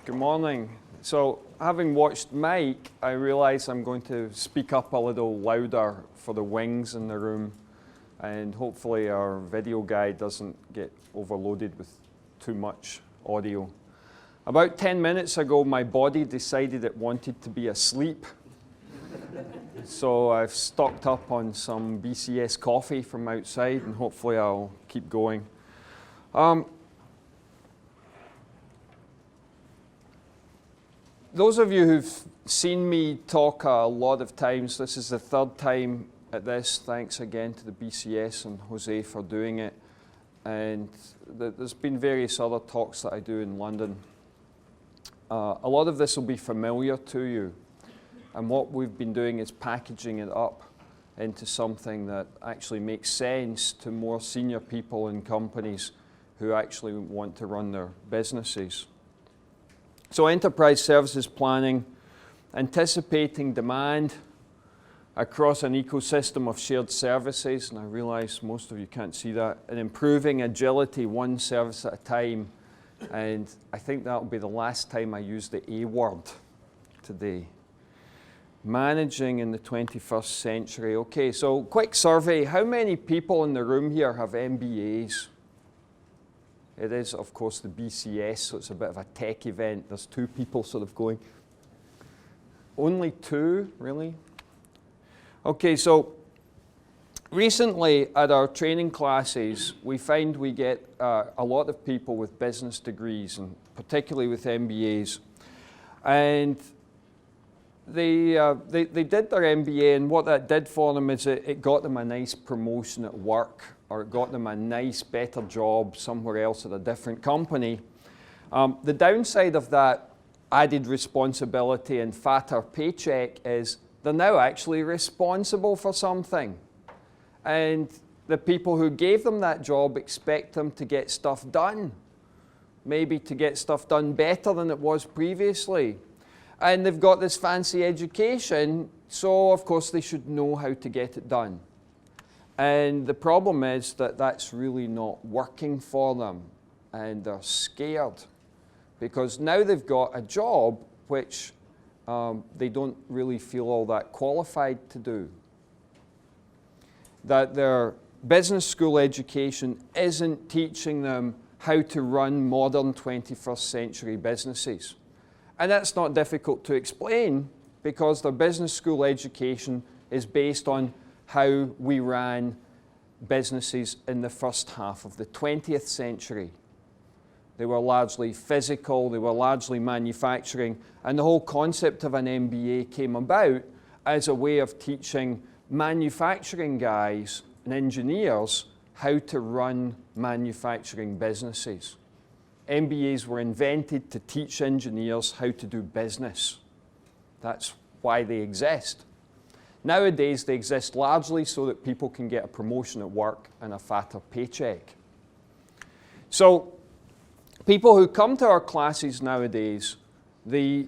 Good morning. So, having watched Mike, I realize I'm going to speak up a little louder for the wings in the room, and hopefully our video guy doesn't get overloaded with too much audio. About 10 minutes ago, my body decided it wanted to be asleep. So I've stocked up on some BCS coffee from outside, and hopefully I'll keep going. Those of you who've seen me talk a lot of times, this is the third time at this. Thanks again to the BCS and Jose for doing it. And there's been various other talks that I do in London. A lot of this will be familiar to you. And what we've been doing is packaging it up into something that actually makes sense to more senior people in companies who actually want to run their businesses. So enterprise services planning, anticipating demand across an ecosystem of shared services, and I realize most of you can't see that, and improving agility one service at a time. And I think that'll be the last time I use the A word today. Managing in the 21st century. Okay, so quick survey. How many people in the room here have MBAs? It is, of course, the BCS, so it's a bit of a tech event. There's two people sort of going. Only two, really? Okay, so recently at our training classes, we find we get a lot of people with business degrees, and particularly with MBAs. And they did their MBA, and what that did for them is it got them a nice promotion at work, or it got them a nice, better job somewhere else at a different company. The downside of that added responsibility and fatter paycheck is they're now actually responsible for something. And the people who gave them that job expect them to get stuff done, maybe to get stuff done better than it was previously. And they've got this fancy education, so of course they should know how to get it done. And the problem is that that's really not working for them, and they're scared because now they've got a job which they don't really feel all that qualified to do. That their business school education isn't teaching them how to run modern 21st century businesses. And that's not difficult to explain because their business school education is based on how we ran businesses in the first half of the 20th century. They were largely physical, they were largely manufacturing, and the whole concept of an MBA came about as a way of teaching manufacturing guys and engineers how to run manufacturing businesses. MBAs were invented to teach engineers how to do business. That's why they exist. Nowadays, they exist largely so that people can get a promotion at work and a fatter paycheck. So, people who come to our classes nowadays, the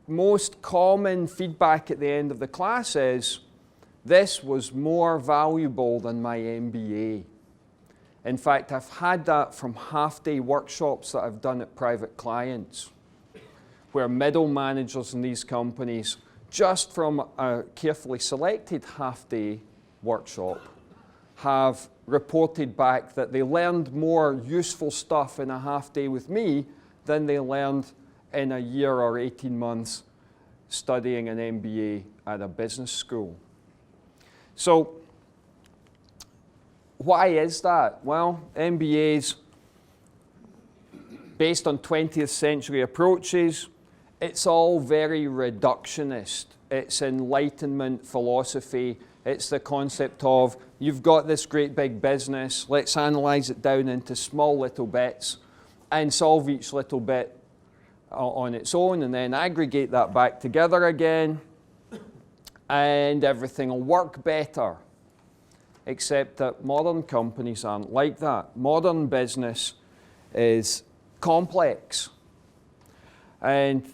most common feedback at the end of the class is, this was more valuable than my MBA. In fact, I've had that from half-day workshops that I've done at private clients, where middle managers in these companies, just from a carefully selected half-day workshop, have reported back that they learned more useful stuff in a half-day with me than they learned in a year or 18 months studying an MBA at a business school. So, why is that? Well, MBAs, based on 20th century approaches, it's all very reductionist. It's Enlightenment philosophy. It's the concept of, you've got this great big business, let's analyze it down into small little bits and solve each little bit on its own and then aggregate that back together again and everything will work better. Except that modern companies aren't like that. Modern business is complex. And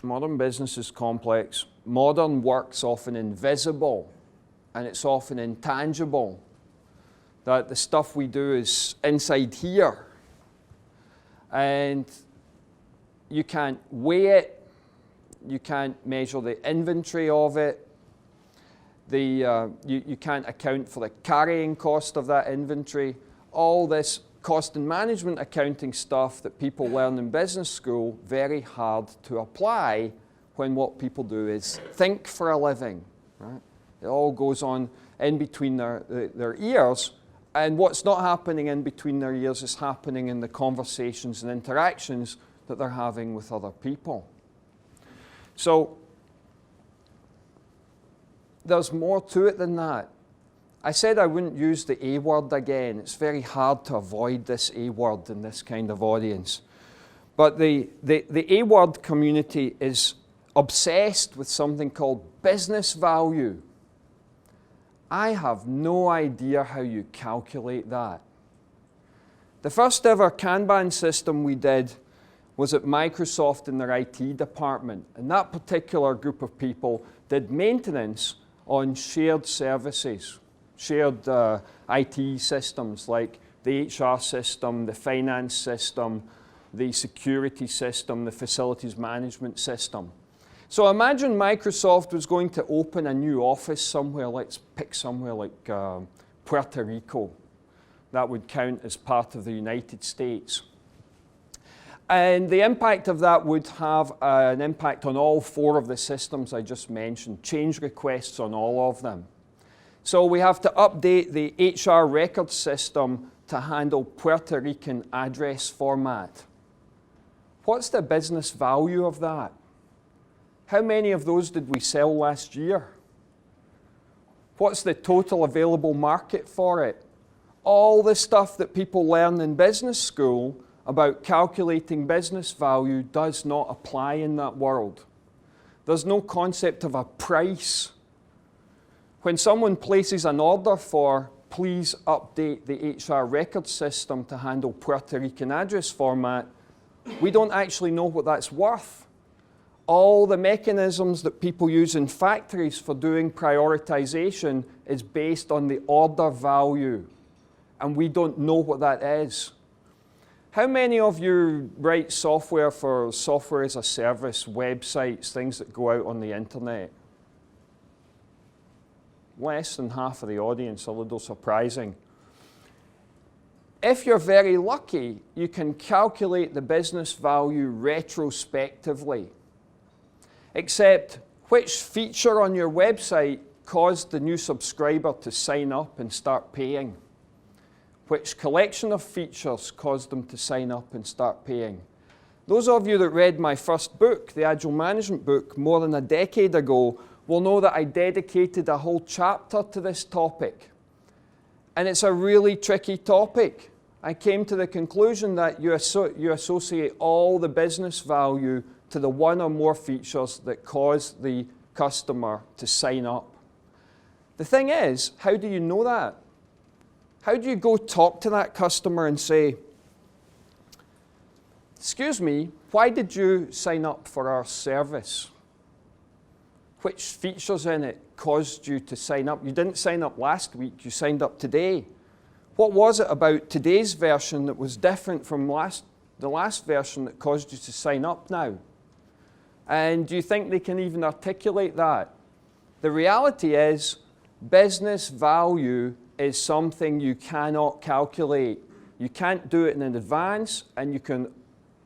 modern business is complex. Modern work's often invisible, and it's often intangible. That the stuff we do is inside here. And you can't weigh it, you can't measure the inventory of it, you can't account for the carrying cost of that inventory. All this cost and management accounting stuff that people learn in business school, very hard to apply when what people do is think for a living. Right? It all goes on in between their ears, and what's not happening in between their ears is happening in the conversations and interactions that they're having with other people. So there's more to it than that. I said I wouldn't use the A word again. It's very hard to avoid this A word in this kind of audience. But the A word community is obsessed with something called business value. I have no idea how you calculate that. The first ever Kanban system we did was at Microsoft in their IT department. And that particular group of people did maintenance on shared services, shared IT systems like the HR system, the finance system, the security system, the facilities management system. So imagine Microsoft was going to open a new office somewhere, let's pick somewhere like Puerto Rico. That would count as part of the United States. And the impact of that would have an impact on all 4 of the systems I just mentioned, change requests on all of them. So we have to update the HR record system to handle Puerto Rican address format. What's the business value of that? How many of those did we sell last year? What's the total available market for it? All the stuff that people learn in business school about calculating business value does not apply in that world. There's no concept of a price. When someone places an order for, please update the HR record system to handle Puerto Rican address format, we don't actually know what that's worth. All the mechanisms that people use in factories for doing prioritization is based on the order value, and we don't know what that is. How many of you write software for software as a service, websites, things that go out on the internet? Less than half of the audience, a little surprising. If you're very lucky, you can calculate the business value retrospectively. Except, which feature on your website caused the new subscriber to sign up and start paying? Which collection of features caused them to sign up and start paying? Those of you that read my first book, the Agile Management book, more than a decade ago, will know that I dedicated a whole chapter to this topic. And it's a really tricky topic. I came to the conclusion that you associate all the business value to the 1 or more features that cause the customer to sign up. The thing is, how do you know that? How do you go talk to that customer and say, excuse me, why did you sign up for our service? Which features in it caused you to sign up? You didn't sign up last week, you signed up today. What was it about today's version that was different from the last version that caused you to sign up now? And do you think they can even articulate that? The reality is, business value is something you cannot calculate. You can't do it in advance, and you can,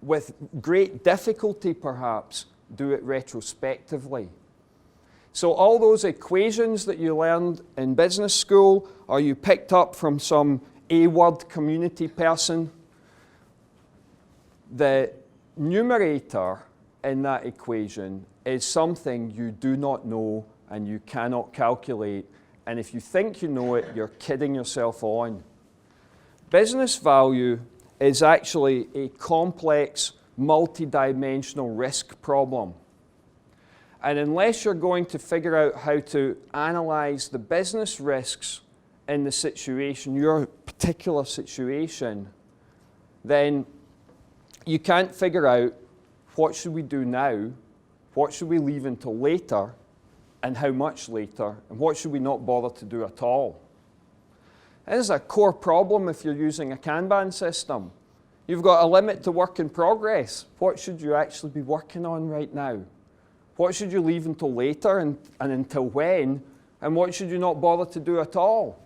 with great difficulty perhaps, do it retrospectively. So all those equations that you learned in business school, or you picked up from some A-word community person, the numerator in that equation is something you do not know and you cannot calculate. And if you think you know it, you're kidding yourself on. Business value is actually a complex, multi-dimensional risk problem. And unless you're going to figure out how to analyze the business risks in the situation, your particular situation, then you can't figure out what should we do now, what should we leave until later, and how much later, and what should we not bother to do at all. This is a core problem if you're using a Kanban system. You've got a limit to work in progress. What should you actually be working on right now? What should you leave until later and until when? And what should you not bother to do at all?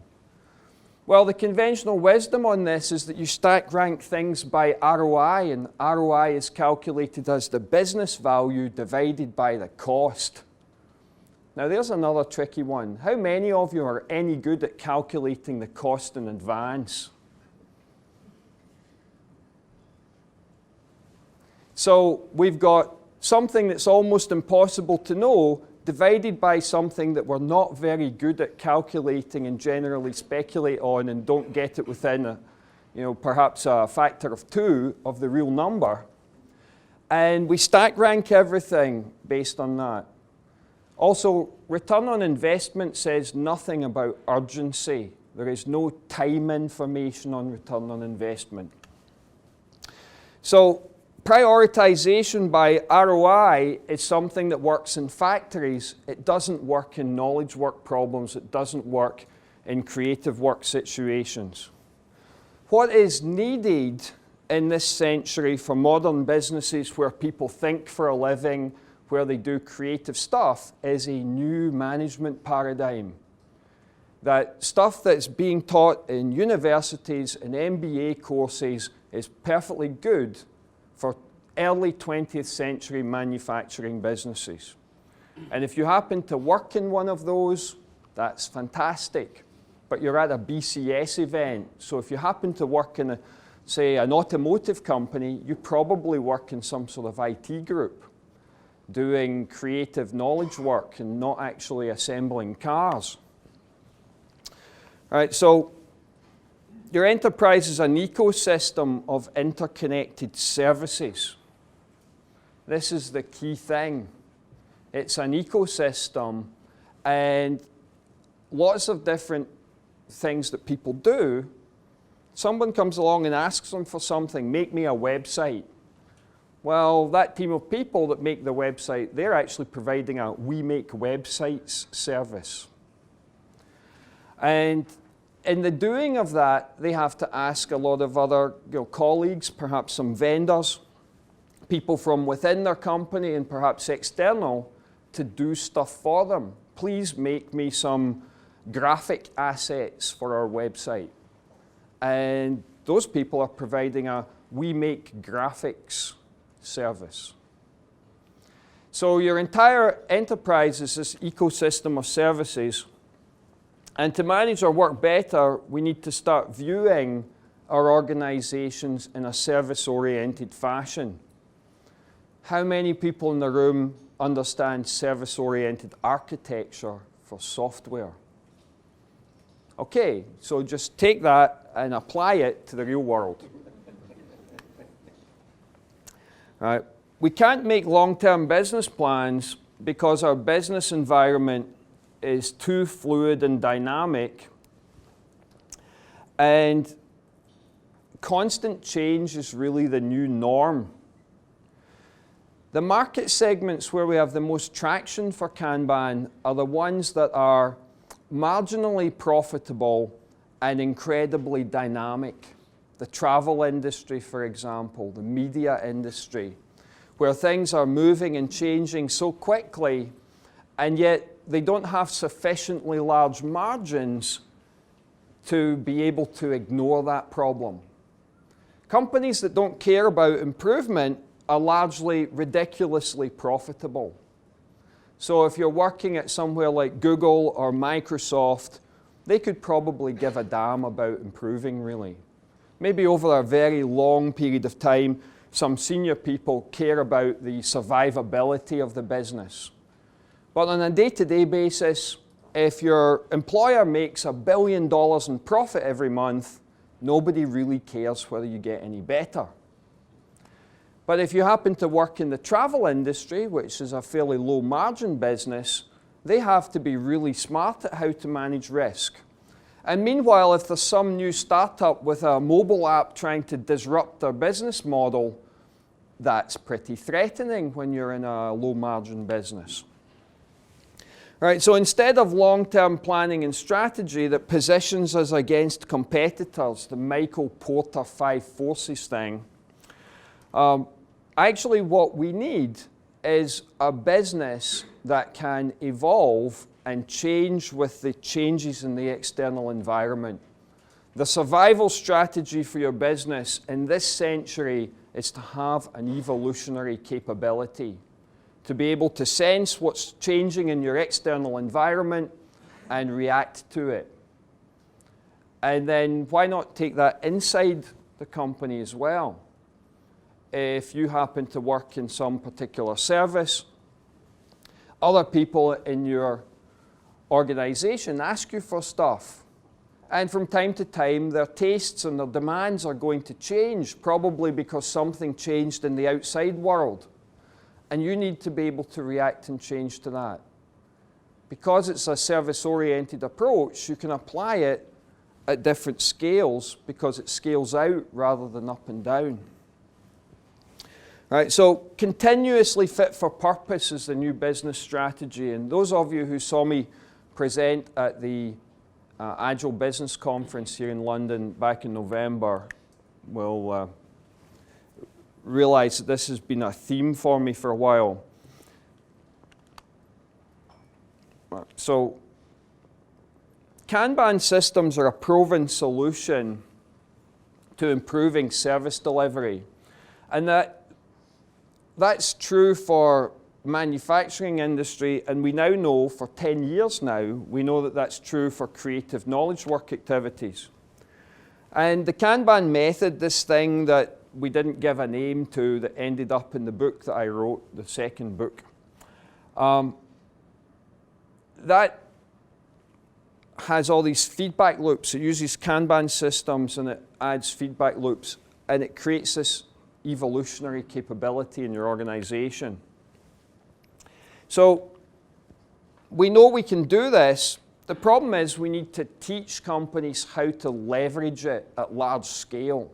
Well, the conventional wisdom on this is that you stack rank things by ROI, and ROI is calculated as the business value divided by the cost. Now there's another tricky one. How many of you are any good at calculating the cost in advance? So we've got something that's almost impossible to know divided by something that we're not very good at calculating and generally speculate on and don't get it within perhaps a factor of 2 of the real number. And we stack rank everything based on that. Also, return on investment says nothing about urgency. There is no time information on return on investment. So prioritization by ROI is something that works in factories. It doesn't work in knowledge work problems. It doesn't work in creative work situations. What is needed in this century for modern businesses where people think for a living, where they do creative stuff, is a new management paradigm. That stuff that's being taught in universities and MBA courses is perfectly good for early 20th century manufacturing businesses. And if you happen to work in one of those, that's fantastic. But you're at a BCS event, so if you happen to work in, say, an automotive company, you probably work in some sort of IT group, doing creative knowledge work and not actually assembling cars. All right, so your enterprise is an ecosystem of interconnected services. This is the key thing. It's an ecosystem and lots of different things that people do. Someone comes along and asks them for something, make me a website. Well, that team of people that make the website, they're actually providing a we make websites service. And in the doing of that, they have to ask a lot of other colleagues, perhaps some vendors, people from within their company and perhaps external, to do stuff for them. Please make me some graphic assets for our website. And those people are providing a we make graphics service. So your entire enterprise is this ecosystem of services. And to manage our work better, we need to start viewing our organizations in a service-oriented fashion. How many people in the room understand service-oriented architecture for software? Okay, so just take that and apply it to the real world. Right. We can't make long-term business plans because our business environment is too fluid and dynamic, and constant change is really the new norm. The market segments where we have the most traction for Kanban are the ones that are marginally profitable and incredibly dynamic. The travel industry, for example, the media industry, where things are moving and changing so quickly, and yet they don't have sufficiently large margins to be able to ignore that problem. Companies that don't care about improvement are largely ridiculously profitable. So if you're working at somewhere like Google or Microsoft, they could probably give a damn about improving, really. Maybe over a very long period of time, some senior people care about the survivability of the business. But on a day-to-day basis, if your employer makes $1 billion in profit every month, nobody really cares whether you get any better. But if you happen to work in the travel industry, which is a fairly low-margin business, they have to be really smart at how to manage risk. And meanwhile, if there's some new startup with a mobile app trying to disrupt their business model, that's pretty threatening when you're in a low-margin business. Right, so instead of long-term planning and strategy that positions us against competitors, the Michael Porter 5 forces thing, Actually, what we need is a business that can evolve and change with the changes in the external environment. The survival strategy for your business in this century is to have an evolutionary capability, to be able to sense what's changing in your external environment and react to it. And then why not take that inside the company as well? If you happen to work in some particular service, other people in your organization ask you for stuff. And from time to time, their tastes and their demands are going to change, probably because something changed in the outside world. And you need to be able to react and change to that. Because it's a service-oriented approach, you can apply it at different scales because it scales out rather than up and down. Right, so continuously fit for purpose is the new business strategy. And those of you who saw me present at the Agile Business Conference here in London back in November will realize that this has been a theme for me for a while. So Kanban systems are a proven solution to improving service delivery. And that's true for manufacturing industry, and we now know for 10 years now, we know that that's true for creative knowledge work activities. And the Kanban method, this thing that we didn't give a name to that ended up in the book that I wrote, the second book, that has all these feedback loops. It uses Kanban systems and it adds feedback loops, and it creates this evolutionary capability in your organization. So we know we can do this. The problem is we need to teach companies how to leverage it at large scale.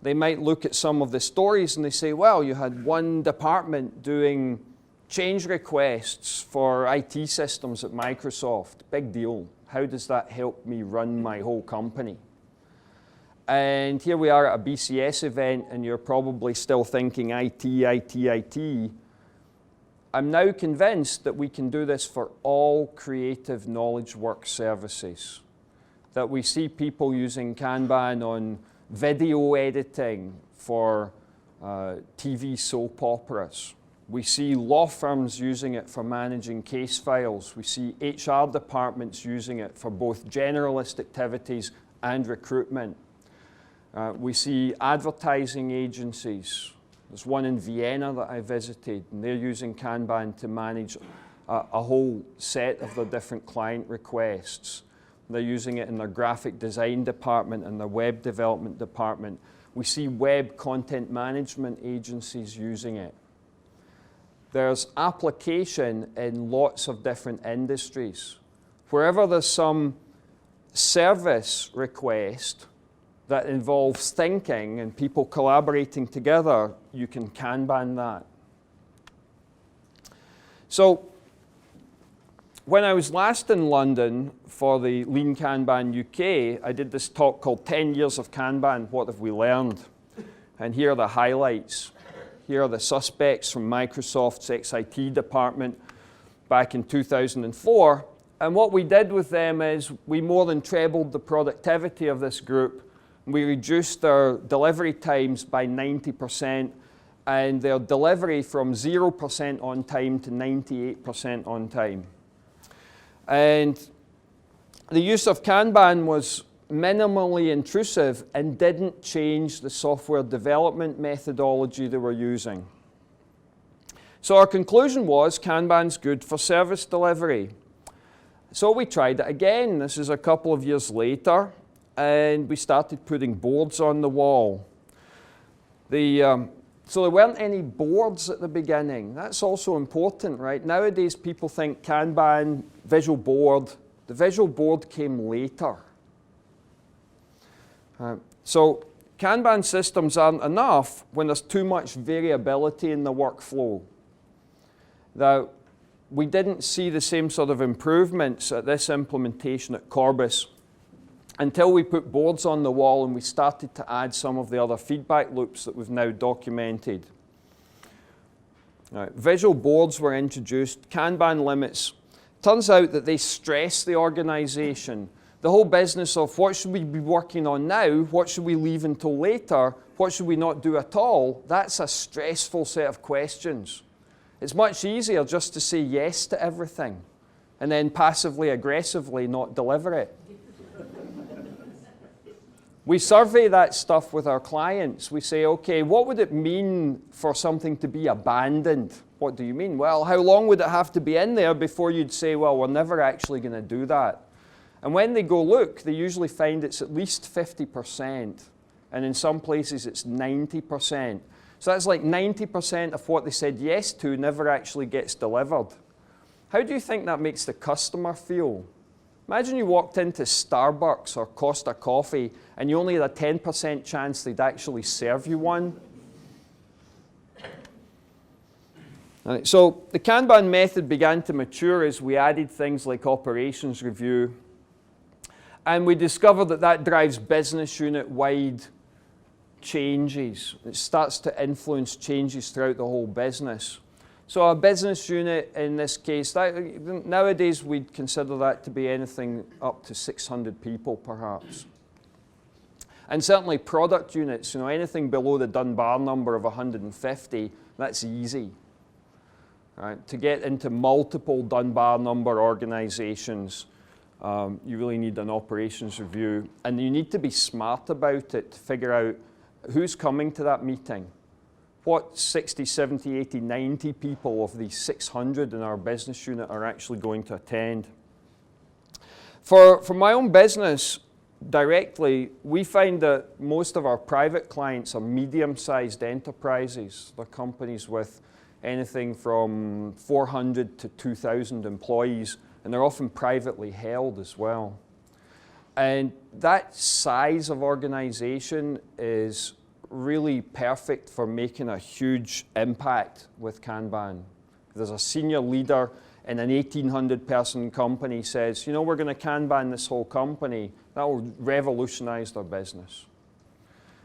They might look at some of the stories and they say, well, you had one department doing change requests for IT systems at Microsoft. Big deal. How does that help me run my whole company? And here we are at a BCS event and you're probably still thinking IT. I'm now convinced that we can do this for all creative knowledge work services. That we see people using Kanban on video editing for TV soap operas. We see law firms using it for managing case files. We see HR departments using it for both generalist activities and recruitment. We see advertising agencies. There's one in Vienna that I visited, and they're using Kanban to manage a whole set of their different client requests. They're using it in their graphic design department and their web development department. We see web content management agencies using it. There's application in lots of different industries. Wherever there's some service request that involves thinking and people collaborating together, you can Kanban that. So when I was last in London for the Lean Kanban UK, I did this talk called 10 Years of Kanban, What Have We Learned? And here are the highlights. Here are the suspects from Microsoft's XIT department back in 2004. And what we did with them is we more than trebled the productivity of this group. We reduced their delivery times by 90% and their delivery from 0% on time to 98% on time. And the use of Kanban was minimally intrusive and didn't change the software development methodology they were using. So our conclusion was Kanban's good for service delivery. So we tried it again. This is a couple of years later. And we started putting boards on the wall. So there weren't any boards at the beginning. That's also important, right? Nowadays people think Kanban, visual board. The visual board came later. So Kanban systems aren't enough when there's too much variability in the workflow. Now, we didn't see the same sort of improvements at this implementation at Corbis until we put boards on the wall and we started to add some of the other feedback loops that we've now documented. Right, visual boards were introduced, Kanban limits. Turns out that they stress the organization. The whole business of what should we be working on now, what should we leave until later, what should we not do at all, that's a stressful set of questions. It's much easier just to say yes to everything and then passively aggressively not deliver it. We survey that stuff with our clients. We say, okay, what would it mean for something to be abandoned? What do you mean? Well, how long would it have to be in there before you'd say, well, we're never actually going to do that? And when they go look, they usually find it's at least 50%. And in some places, it's 90%. So that's like 90% of what they said yes to never actually gets delivered. How do you think that makes the customer feel? Imagine you walked into Starbucks or Costa Coffee and you only had a 10% chance they'd actually serve you one. Right, so the Kanban method began to mature as we added things like operations review. And we discovered that that drives business unit-wide changes. It starts to influence changes throughout the whole business. So a business unit in this case, nowadays we'd consider that to be anything up to 600 people perhaps. And certainly product units, anything below the Dunbar number of 150, that's easy. Right? To get into multiple Dunbar number organizations, you really need an operations review. And you need to be smart about it to figure out who's coming to that meeting. What 60, 70, 80, 90 people of these 600 in our business unit are actually going to attend. For my own business, directly, we find that most of our private clients are medium-sized enterprises. They're companies with anything from 400 to 2,000 employees, and they're often privately held as well. And that size of organization is really perfect for making a huge impact with Kanban. If there's a senior leader in an 1,800-person company says, we're going to Kanban this whole company, that will revolutionize their business.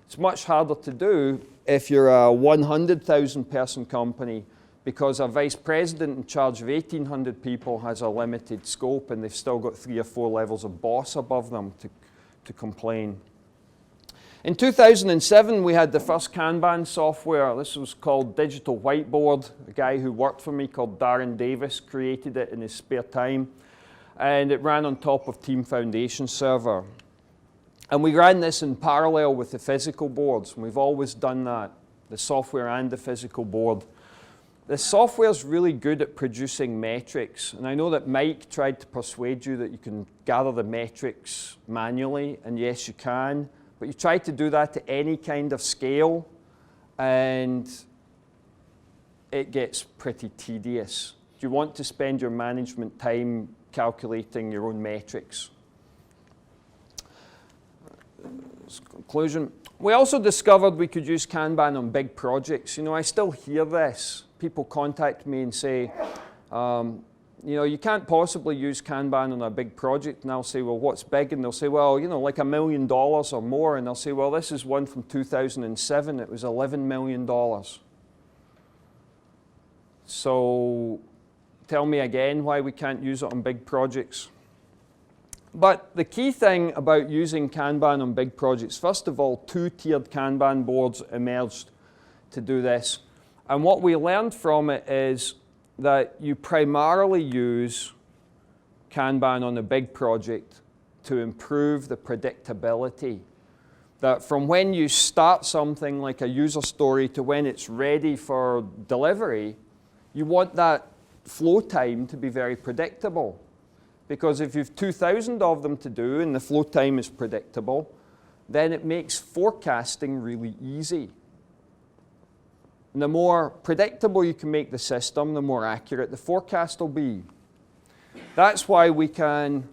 It's much harder to do if you're a 100,000-person company because a vice president in charge of 1,800 people has a limited scope and they've still got 3 or 4 levels of boss above them to complain. In 2007, we had the first Kanban software. This was called Digital Whiteboard. A guy who worked for me called Darren Davis created it in his spare time. And it ran on top of Team Foundation Server. And we ran this in parallel with the physical boards. And we've always done that, the software and the physical board. The software is really good at producing metrics. And I know that Mike tried to persuade you that you can gather the metrics manually. And yes, you can. But you try to do that to any kind of scale, and it gets pretty tedious. Do you want to spend your management time calculating your own metrics? Conclusion. We also discovered we could use Kanban on big projects. I still hear this. People contact me and say, you can't possibly use Kanban on a big project. And I'll say, well, what's big? And they'll say, well, like $1 million or more. And I'll say, well, this is one from 2007. It was $11 million. So tell me again why we can't use it on big projects. But the key thing about using Kanban on big projects, first of all, 2-tiered Kanban boards emerged to do this. And what we learned from it is that you primarily use Kanban on a big project to improve the predictability. That from when you start something like a user story to when it's ready for delivery, you want that flow time to be very predictable. Because if you've 2,000 of them to do and the flow time is predictable, then it makes forecasting really easy. And the more predictable you can make the system, the more accurate the forecast will be. That's why we can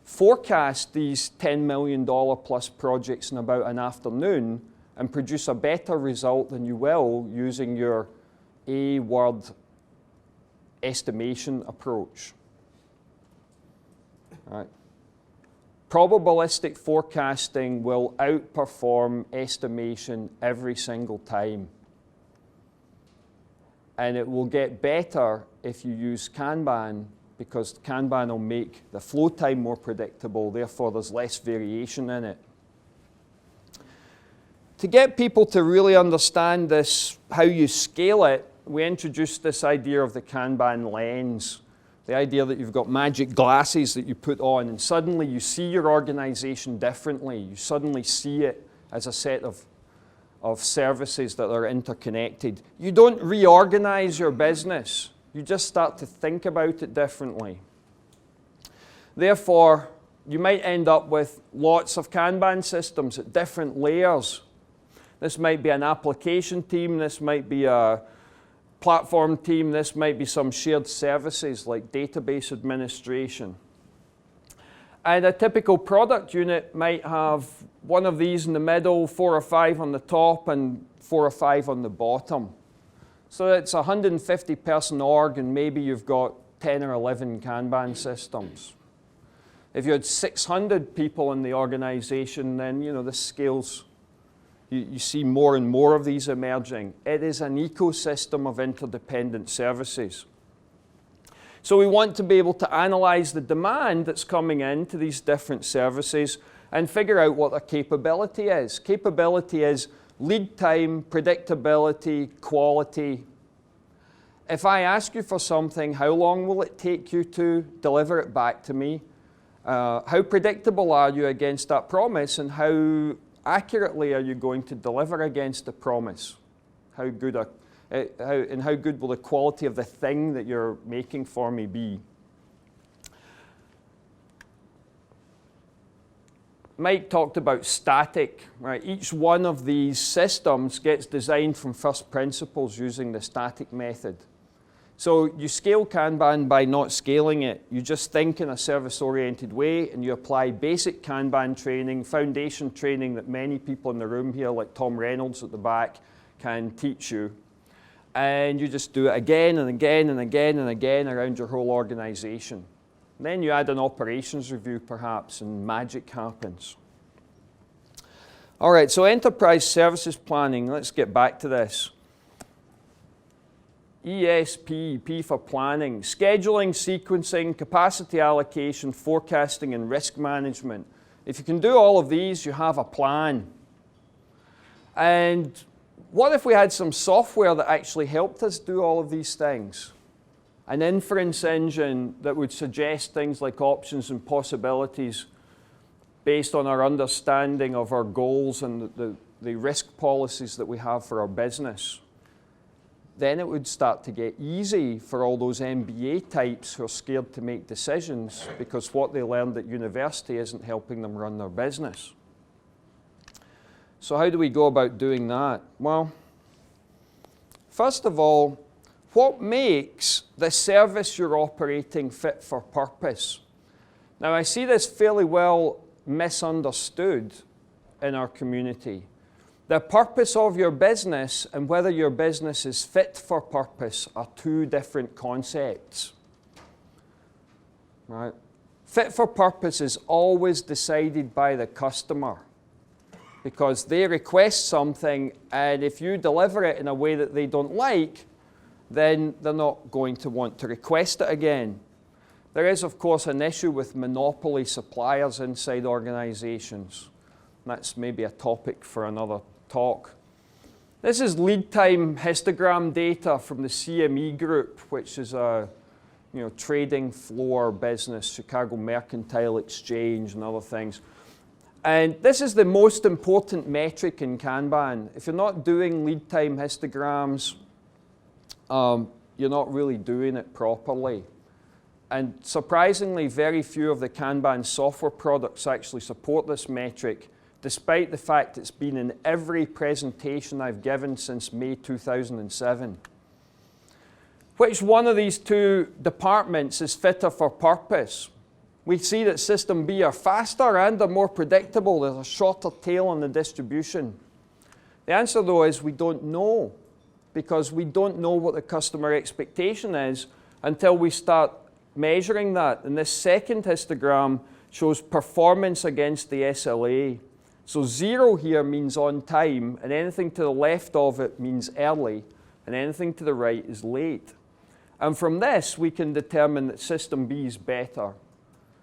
forecast these $10 million plus projects in about an afternoon and produce a better result than you will using your A-word estimation approach. All right. Probabilistic forecasting will outperform estimation every single time. And it will get better if you use Kanban, because Kanban will make the flow time more predictable, therefore there's less variation in it. To get people to really understand this, how you scale it, we introduced this idea of the Kanban Lens. The idea that you've got magic glasses that you put on and suddenly you see your organization differently. You suddenly see it as a set of services that are interconnected. You don't reorganize your business. You just start to think about it differently. Therefore, you might end up with lots of Kanban systems at different layers. This might be an application team, this might be a platform team, this might be some shared services like database administration. And a typical product unit might have one of these in the middle, 4 or 5 on the top, and 4 or 5 on the bottom. So it's a 150 person org, and maybe you've got 10 or 11 Kanban systems. If you had 600 people in the organization, then this scales. You see more and more of these emerging. It is an ecosystem of interdependent services. So we want to be able to analyze the demand that's coming into these different services and figure out what their capability is. Capability is lead time, predictability, quality. If I ask you for something, how long will it take you to deliver it back to me? How predictable are you against that promise, and how accurately are you going to deliver against the promise? How good will the quality of the thing that you're making for me be? Mike talked about static, right? Each one of these systems gets designed from first principles using the static method. So you scale Kanban by not scaling it. You just think in a service-oriented way, and you apply basic Kanban training, foundation training that many people in the room here, like Tom Reynolds at the back, can teach you. And you just do it again and again and again and again around your whole organization. Then you add an operations review perhaps, and magic happens. All right, so enterprise services planning, let's get back to this. ESP, P for planning, scheduling, sequencing, capacity allocation, forecasting, and risk management. If you can do all of these, you have a plan. And what if we had some software that actually helped us do all of these things? An inference engine that would suggest things like options and possibilities based on our understanding of our goals and the risk policies that we have for our business. Then it would start to get easy for all those MBA types who are scared to make decisions because what they learned at university isn't helping them run their business. So how do we go about doing that? Well, first of all, what makes the service you're operating fit for purpose? Now, I see this fairly well misunderstood in our community. The purpose of your business and whether your business is fit for purpose are two different concepts. Right? Fit for purpose is always decided by the customer because they request something, and if you deliver it in a way that they don't like, then they're not going to want to request it again. There is, of course, an issue with monopoly suppliers inside organizations. That's maybe a topic for another talk. This is lead time histogram data from the CME Group, which is a trading floor business, Chicago Mercantile Exchange and other things. And this is the most important metric in Kanban. If you're not doing lead time histograms, you're not really doing it properly. And surprisingly, very few of the Kanban software products actually support this metric, despite the fact it's been in every presentation I've given since May 2007. Which one of these two departments is fitter for purpose? We see that System B are faster and are more predictable. There's a shorter tail on the distribution. The answer, though, is we don't know, because we don't know what the customer expectation is until we start measuring that. And this second histogram shows performance against the SLA. So 0 here means on time, and anything to the left of it means early, and anything to the right is late. And from this, we can determine that System B is better.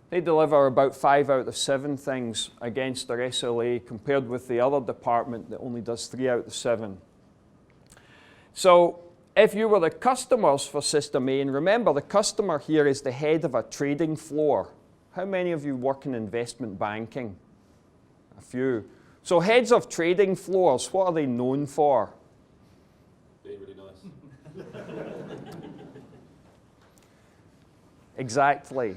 They deliver about 5 out of 7 things against their SLA compared with the other department that only does 3 out of 7. So if you were the customers for System A, and remember the customer here is the head of a trading floor. How many of you work in investment banking? A few. So heads of trading floors, what are they known for? Being really nice. Exactly.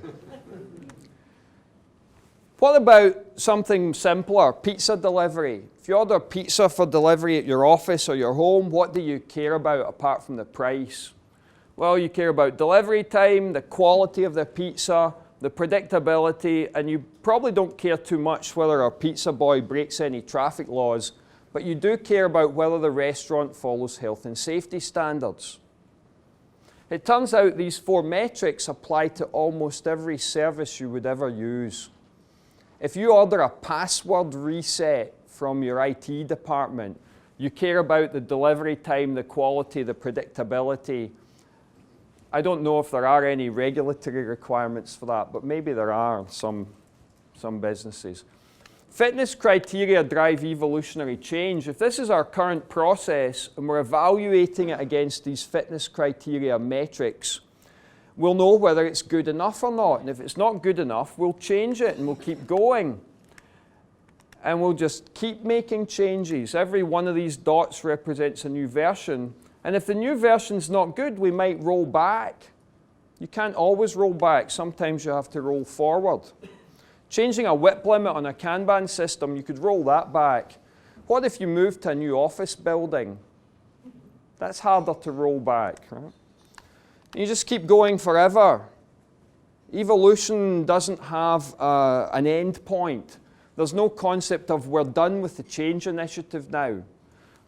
What about something simpler, pizza delivery? If you order pizza for delivery at your office or your home, what do you care about apart from the price? Well, you care about delivery time, the quality of the pizza, the predictability, and you probably don't care too much whether our pizza boy breaks any traffic laws, but you do care about whether the restaurant follows health and safety standards. It turns out these 4 metrics apply to almost every service you would ever use. If you order a password reset from your IT department, you care about the delivery time, the quality, the predictability. I don't know if there are any regulatory requirements for that, but maybe there are some businesses. Fitness criteria drive evolutionary change. If this is our current process and we're evaluating it against these fitness criteria metrics, we'll know whether it's good enough or not. And if it's not good enough, we'll change it and we'll keep going. And we'll just keep making changes. Every one of these dots represents a new version. And if the new version's not good, we might roll back. You can't always roll back. Sometimes you have to roll forward. Changing a WIP limit on a Kanban system, you could roll that back. What if you move to a new office building? That's harder to roll back, right? You just keep going forever. Evolution doesn't have an end point. There's no concept of we're done with the change initiative now.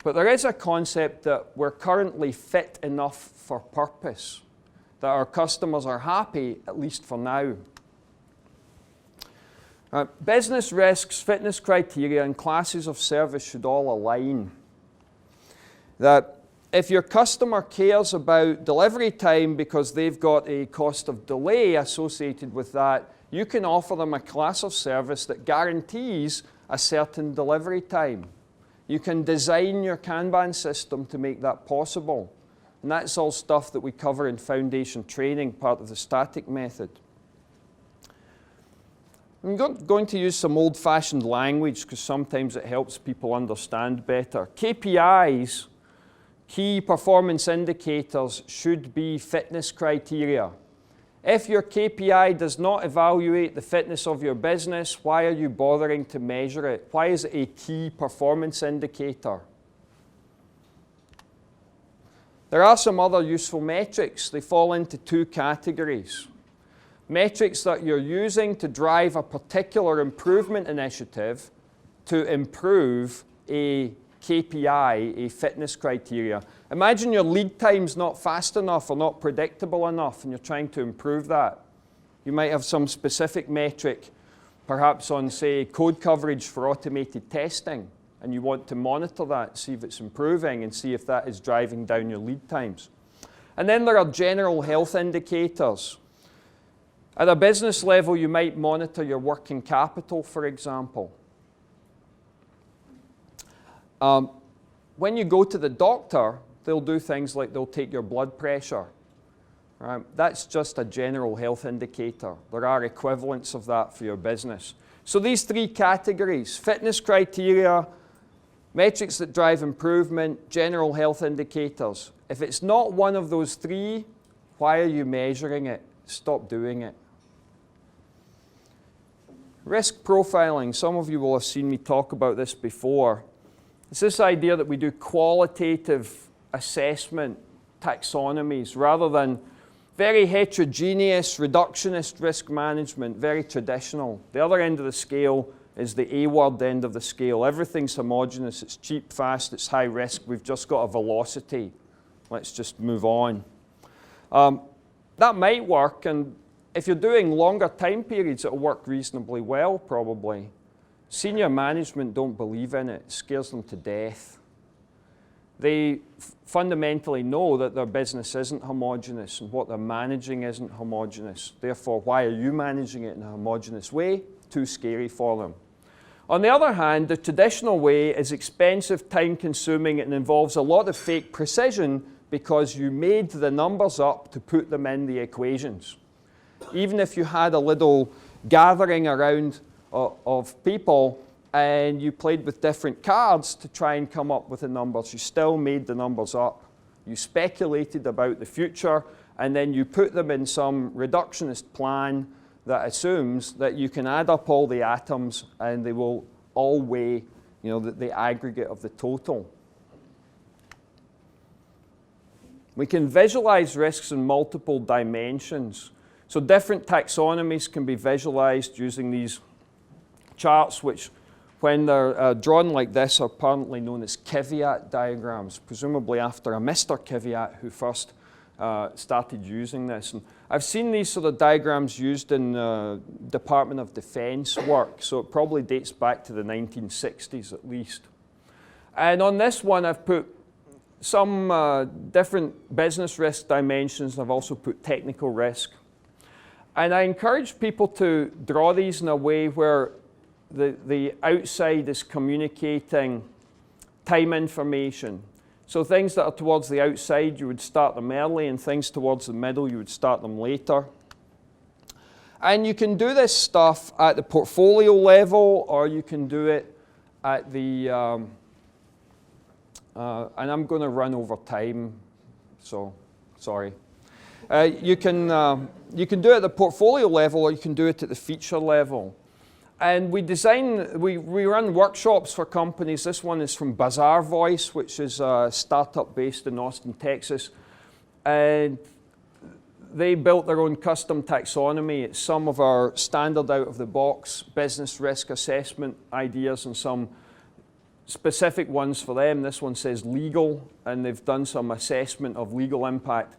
But there is a concept that we're currently fit enough for purpose, that our customers are happy, at least for now. Business risks, fitness criteria, and classes of service should all align. That if your customer cares about delivery time because they've got a cost of delay associated with that, you can offer them a class of service that guarantees a certain delivery time. You can design your Kanban system to make that possible. And that's all stuff that we cover in foundation training, part of the static method. I'm going to use some old-fashioned language because sometimes it helps people understand better. KPIs, key performance indicators, should be fitness criteria. If your KPI does not evaluate the fitness of your business, why are you bothering to measure it? Why is it a key performance indicator? There are some other useful metrics. They fall into 2 categories. Metrics that you're using to drive a particular improvement initiative to improve a KPI, a fitness criteria. Imagine your lead time's not fast enough or not predictable enough and you're trying to improve that. You might have some specific metric, perhaps on, say, code coverage for automated testing, and you want to monitor that, see if it's improving and see if that is driving down your lead times. And then there are general health indicators. At a business level, you might monitor your working capital, for example. When you go to the doctor, they'll do things like they'll take your blood pressure. Right? That's just a general health indicator. There are equivalents of that for your business. So these 3 categories, fitness criteria, metrics that drive improvement, general health indicators. If it's not one of those 3, why are you measuring it? Stop doing it. Risk profiling. Some of you will have seen me talk about this before. It's this idea that we do qualitative assessment taxonomies rather than very heterogeneous, reductionist risk management, very traditional. The other end of the scale is the A-word end of the scale. Everything's homogeneous, it's cheap, fast, it's high risk, we've just got a velocity. Let's just move on. That might work, and if you're doing longer time periods, it'll work reasonably well, probably. Senior management don't believe in it. It scares them to death. They fundamentally know that their business isn't homogeneous and what they're managing isn't homogeneous. Therefore, why are you managing it in a homogeneous way? Too scary for them. On the other hand, the traditional way is expensive, time-consuming, and involves a lot of fake precision because you made the numbers up to put them in the equations. Even if you had a little gathering around of people and you played with different cards to try and come up with the numbers, you still made the numbers up. You speculated about the future, and then you put them in some reductionist plan that assumes that you can add up all the atoms and they will all weigh, the aggregate of the total. We can visualize risks in multiple dimensions. So different taxonomies can be visualized using these charts, which when they're drawn like this are apparently known as Kvyat diagrams, presumably after a Mr. Kvyat who first started using this. And I've seen these sort of diagrams used in Department of Defense work, so it probably dates back to the 1960s at least. And on this one I've put some different business risk dimensions, and I've also put technical risk. And I encourage people to draw these in a way where the outside is communicating time information. So things that are towards the outside, you would start them early, and things towards the middle, you would start them later. And you can do this stuff at the portfolio level, or you can do it at the, and I'm going to run over time, so sorry. You can do it at the portfolio level, or you can do it at the feature level. And we run workshops for companies. This one is from Bazaar Voice, which is a startup based in Austin, Texas. And they built their own custom taxonomy. It's some of our standard out-of-the-box business risk assessment ideas and some specific ones for them. This one says legal, and they've done some assessment of legal impact.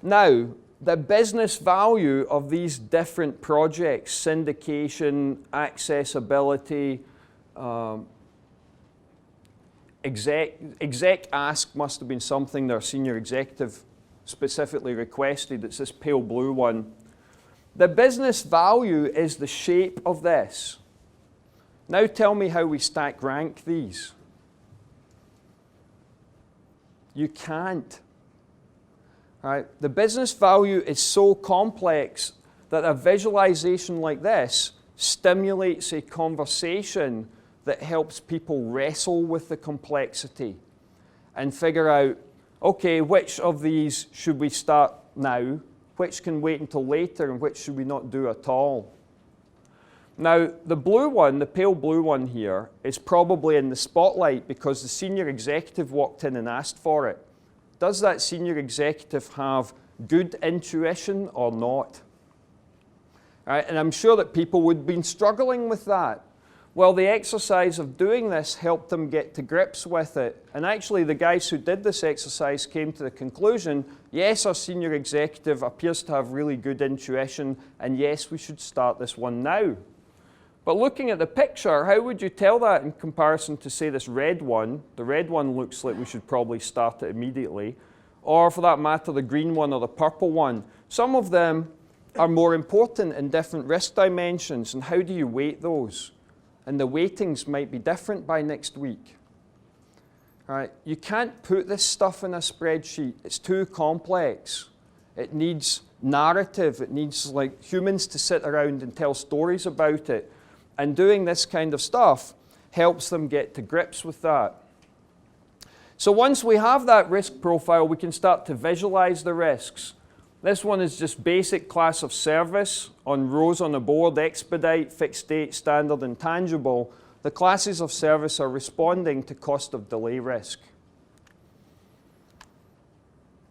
Now, the business value of these different projects, syndication, accessibility, exec ask must have been something their senior executive specifically requested. It's this pale blue one. The business value is the shape of this. Now tell me how we stack rank these. You can't. Right? The business value is so complex that a visualization like this stimulates a conversation that helps people wrestle with the complexity and figure out, okay, which of these should we start now, which can wait until later, and which should we not do at all. Now, the blue one, the pale blue one here, is probably in the spotlight because the senior executive walked in and asked for it. Does that senior executive have good intuition or not? Right, and I'm sure that people would have been struggling with that. Well, the exercise of doing this helped them get to grips with it. And actually, the guys who did this exercise came to the conclusion, yes, our senior executive appears to have really good intuition, and yes, we should start this one now. But looking at the picture, how would you tell that in comparison to, say, this red one? The red one looks like we should probably start it immediately. Or, for that matter, the green one or the purple one. Some of them are more important in different risk dimensions, and how do you weight those? And the weightings might be different by next week. Right? You can't put this stuff in a spreadsheet. It's too complex. It needs narrative. It needs like humans to sit around and tell stories about it. And doing this kind of stuff helps them get to grips with that. So once we have that risk profile, we can start to visualize the risks. This one is just basic class of service on rows on a board, expedite, fixed date, standard, and tangible. The classes of service are responding to cost of delay risk.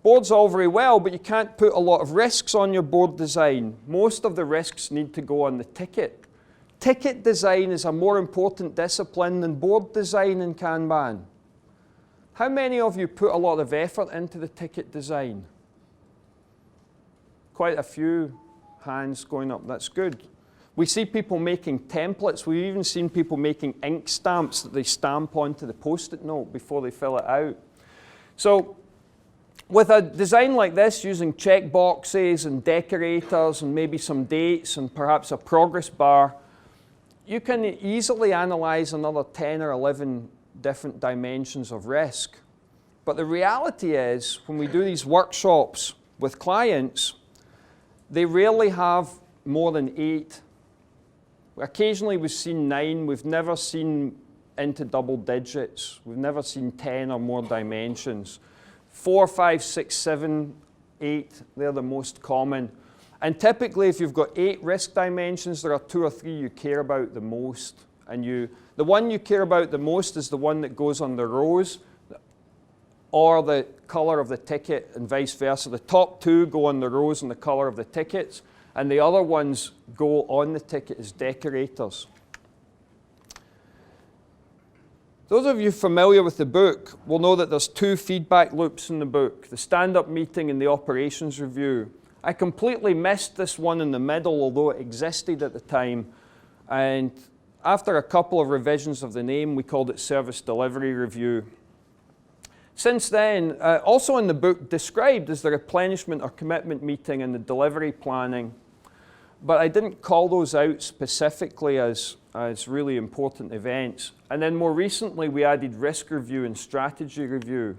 Board's all very well, but you can't put a lot of risks on your board design. Most of the risks need to go on the ticket. Ticket design is a more important discipline than board design in Kanban. How many of you put a lot of effort into the ticket design? Quite a few. Hands going up, that's good. We see people making templates. We've even seen people making ink stamps that they stamp onto the Post-it note before they fill it out. So with a design like this, using checkboxes and decorators and maybe some dates and perhaps a progress bar, you can easily analyze another 10 or 11 different dimensions of risk. But the reality is, when we do these workshops with clients, they rarely have more than 8. Occasionally we've seen 9, we've never seen into double digits. We've never seen 10 or more dimensions. 4, 5, 6, 7, 8, they're the most common. And typically if you've got 8 risk dimensions, there are 2 or 3 you care about the most. And the one you care about the most is the one that goes on the rows, or the color of the ticket, and vice versa. The top 2 go on the rows and the color of the tickets, and the other ones go on the ticket as decorators. Those of you familiar with the book will know that there's 2 feedback loops in the book, the stand-up meeting and the operations review. I completely missed this one in the middle, although it existed at the time. And after a couple of revisions of the name, we called it Service Delivery Review. Since then, also in the book described is the replenishment or commitment meeting and the delivery planning. But I didn't call those out specifically as really important events. And then more recently, we added risk review and strategy review.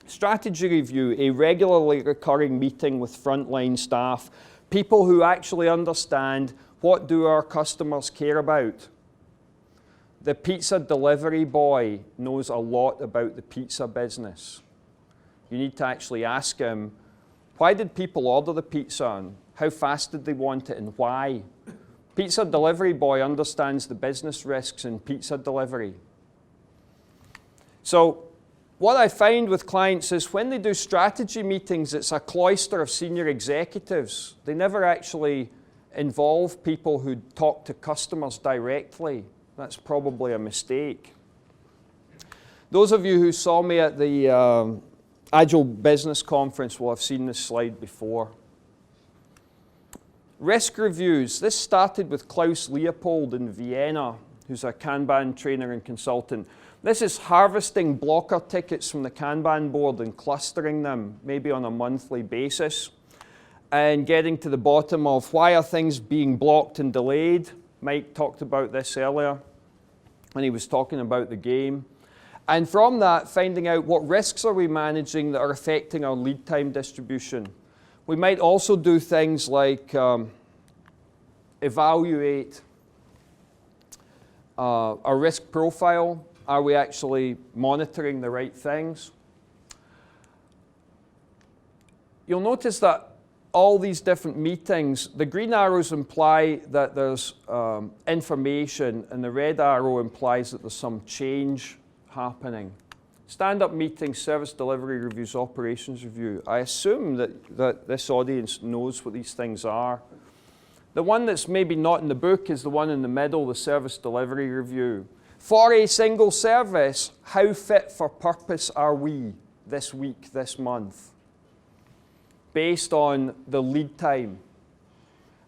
Strategy review, a regularly recurring meeting with frontline staff, people who actually understand what do our customers care about. The pizza delivery boy knows a lot about the pizza business. You need to actually ask him, why did people order the pizza, and how fast did they want it, and why? Pizza delivery boy understands the business risks in pizza delivery. So what I find with clients is when they do strategy meetings, it's a cloister of senior executives. They never actually involve people who talk to customers directly. That's probably a mistake. Those of you who saw me at the Agile Business Conference will have seen this slide before. Risk reviews. This started with Klaus Leopold in Vienna, who's a Kanban trainer and consultant. This is harvesting blocker tickets from the Kanban board and clustering them, maybe on a monthly basis, and getting to the bottom of why are things being blocked and delayed. Mike talked about this earlier when he was talking about the game. And from that, finding out what risks are we managing that are affecting our lead time distribution. We might also do things like evaluate our risk profile. Are we actually monitoring the right things? You'll notice that all these different meetings, the green arrows imply that there's information, and the red arrow implies that there's some change happening. Stand-up meetings, service delivery reviews, operations review. I assume that this audience knows what these things are. The one that's maybe not in the book is the one in the middle, the service delivery review. For a single service, how fit for purpose are we this week, this month? Based on the lead time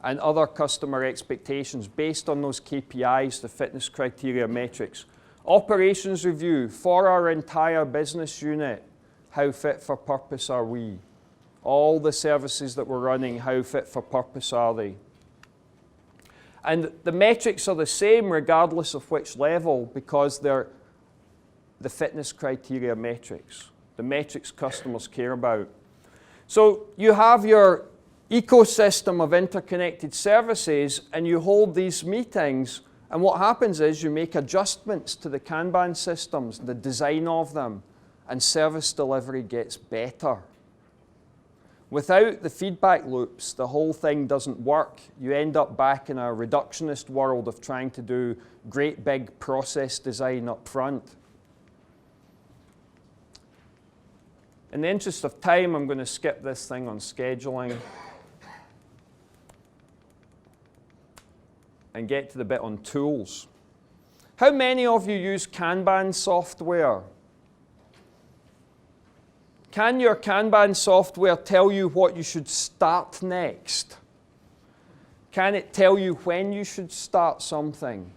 and other customer expectations, based on those KPIs, the fitness criteria metrics. Operations review for our entire business unit. How fit for purpose are we? All the services that we're running, how fit for purpose are they? And the metrics are the same regardless of which level, because they're the fitness criteria metrics, the metrics customers care about. So you have your ecosystem of interconnected services, and you hold these meetings, and what happens is you make adjustments to the Kanban systems, the design of them, and service delivery gets better. Without the feedback loops, the whole thing doesn't work. You end up back in a reductionist world of trying to do great big process design up front. In the interest of time, I'm going to skip this thing on scheduling and get to the bit on tools. How many of you use Kanban software? Can your Kanban software tell you what you should start next? Can it tell you when you should start something?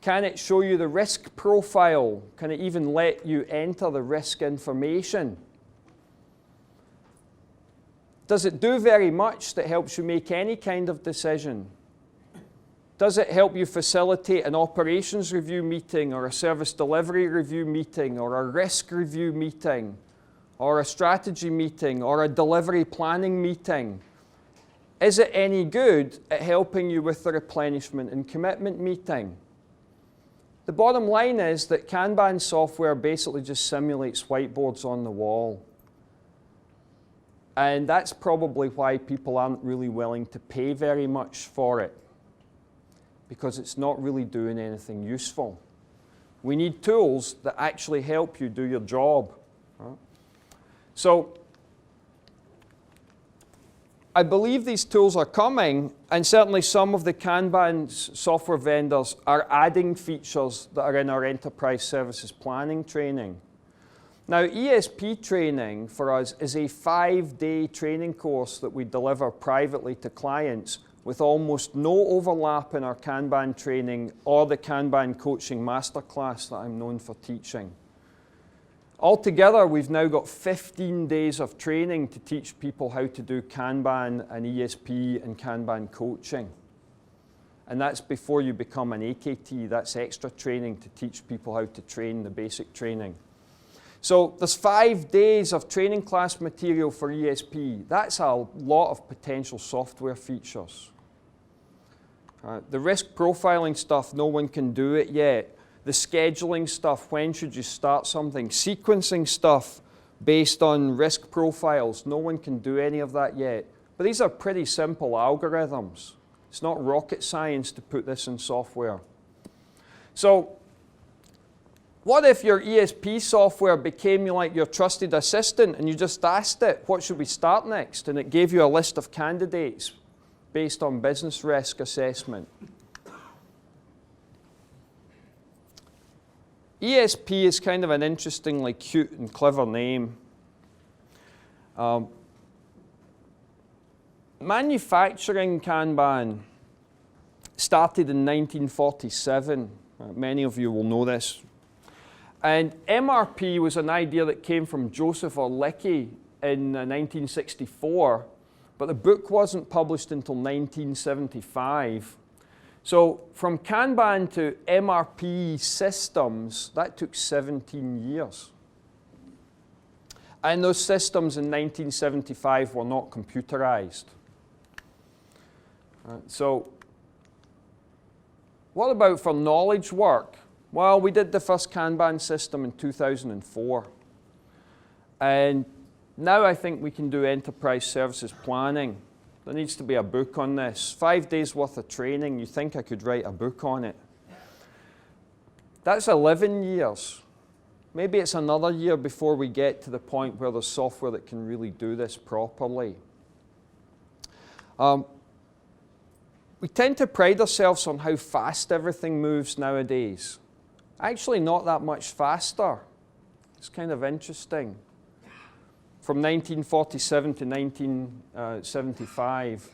Can it show you the risk profile? Can it even let you enter the risk information? Does it do very much that helps you make any kind of decision? Does it help you facilitate an operations review meeting or a service delivery review meeting or a risk review meeting or a strategy meeting or a delivery planning meeting? Is it any good at helping you with the replenishment and commitment meeting? The bottom line is that Kanban software basically just simulates whiteboards on the wall. And that's probably why people aren't really willing to pay very much for it, because it's not really doing anything useful. We need tools that actually help you do your job. So I believe these tools are coming, and certainly some of the Kanban software vendors are adding features that are in our enterprise services planning training. Now, ESP training for us is a 5-day training course that we deliver privately to clients with almost no overlap in our Kanban training or the Kanban coaching masterclass that I'm known for teaching. Altogether, we've now got 15 days of training to teach people how to do Kanban and ESP and Kanban coaching. And that's before you become an AKT. That's extra training to teach people how to train the basic training. So there's 5 days of training class material for ESP. That's a lot of potential software features. The risk profiling stuff, no one can do it yet. The scheduling stuff, when should you start something? Sequencing stuff based on risk profiles, no one can do any of that yet. But these are pretty simple algorithms. It's not rocket science to put this in software. So what if your ESP software became like your trusted assistant and you just asked it, what should we start next? And it gave you a list of candidates based on business risk assessment. ESP is kind of an interestingly cute and clever name. Manufacturing Kanban started in 1947. Many of you will know this. And MRP was an idea that came from Joseph Orlicki in 1964, but the book wasn't published until 1975. So from Kanban to MRP systems, that took 17 years. And those systems in 1975 were not computerized. So what about for knowledge work? Well, we did the first Kanban system in 2004. And now I think we can do enterprise services planning. There needs to be a book on this. 5 days worth of training, you think I could write a book on it. That's 11 years. Maybe it's another year before we get to the point where there's software that can really do this properly. We tend to pride ourselves on how fast everything moves nowadays. Actually, not that much faster. It's kind of interesting. From 1947 to 1975,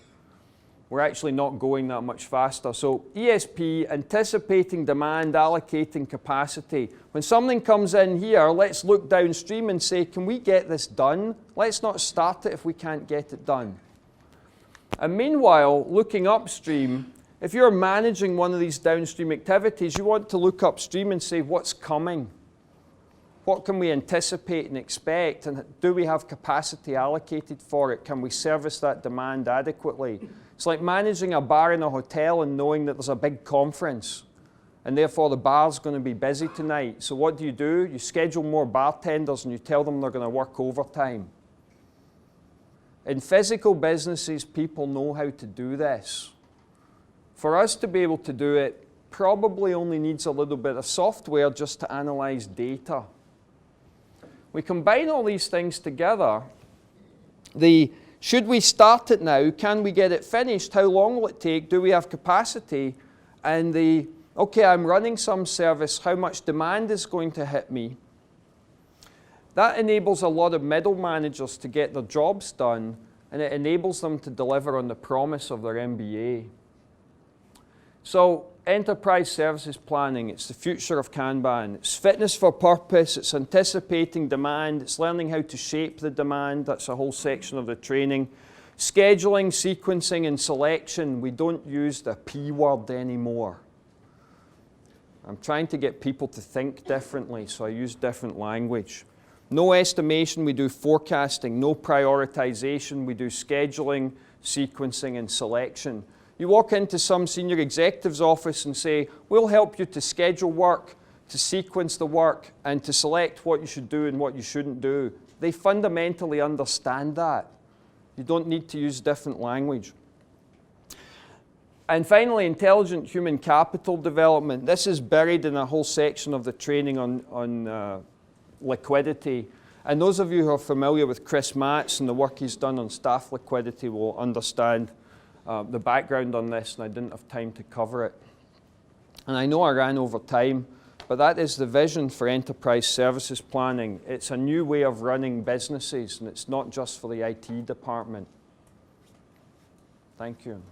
we're actually not going that much faster. So ESP, anticipating demand, allocating capacity. When something comes in here, let's look downstream and say, can we get this done? Let's not start it if we can't get it done. And meanwhile, looking upstream, if you're managing one of these downstream activities, you want to look upstream and say, what's coming? What can we anticipate and expect? And do we have capacity allocated for it? Can we service that demand adequately? It's like managing a bar in a hotel and knowing that there's a big conference, and therefore the bar's going to be busy tonight. So what do? You schedule more bartenders and you tell them they're going to work overtime. In physical businesses, people know how to do this. For us to be able to do it, probably only needs a little bit of software just to analyze data. We combine all these things together. Should we start it now? Can we get it finished? How long will it take? Do we have capacity? And okay, I'm running some service. How much demand is going to hit me? That enables a lot of middle managers to get their jobs done and it enables them to deliver on the promise of their MBA. So, enterprise services planning, it's the future of Kanban. It's fitness for purpose, it's anticipating demand, it's learning how to shape the demand, that's a whole section of the training. Scheduling, sequencing, and selection, we don't use the P word anymore. I'm trying to get people to think differently, so I use different language. No estimation, we do forecasting. No prioritization, we do scheduling, sequencing, and selection. You walk into some senior executive's office and say, we'll help you to schedule work, to sequence the work, and to select what you should do and what you shouldn't do. They fundamentally understand that. You don't need to use different language. And finally, intelligent human capital development. This is buried in a whole section of the training on liquidity. And those of you who are familiar with Chris Matz and the work he's done on staff liquidity will understand the background on this, and I didn't have time to cover it. And I know I ran over time, but that is the vision for enterprise services planning. It's a new way of running businesses, and it's not just for the IT department. Thank you.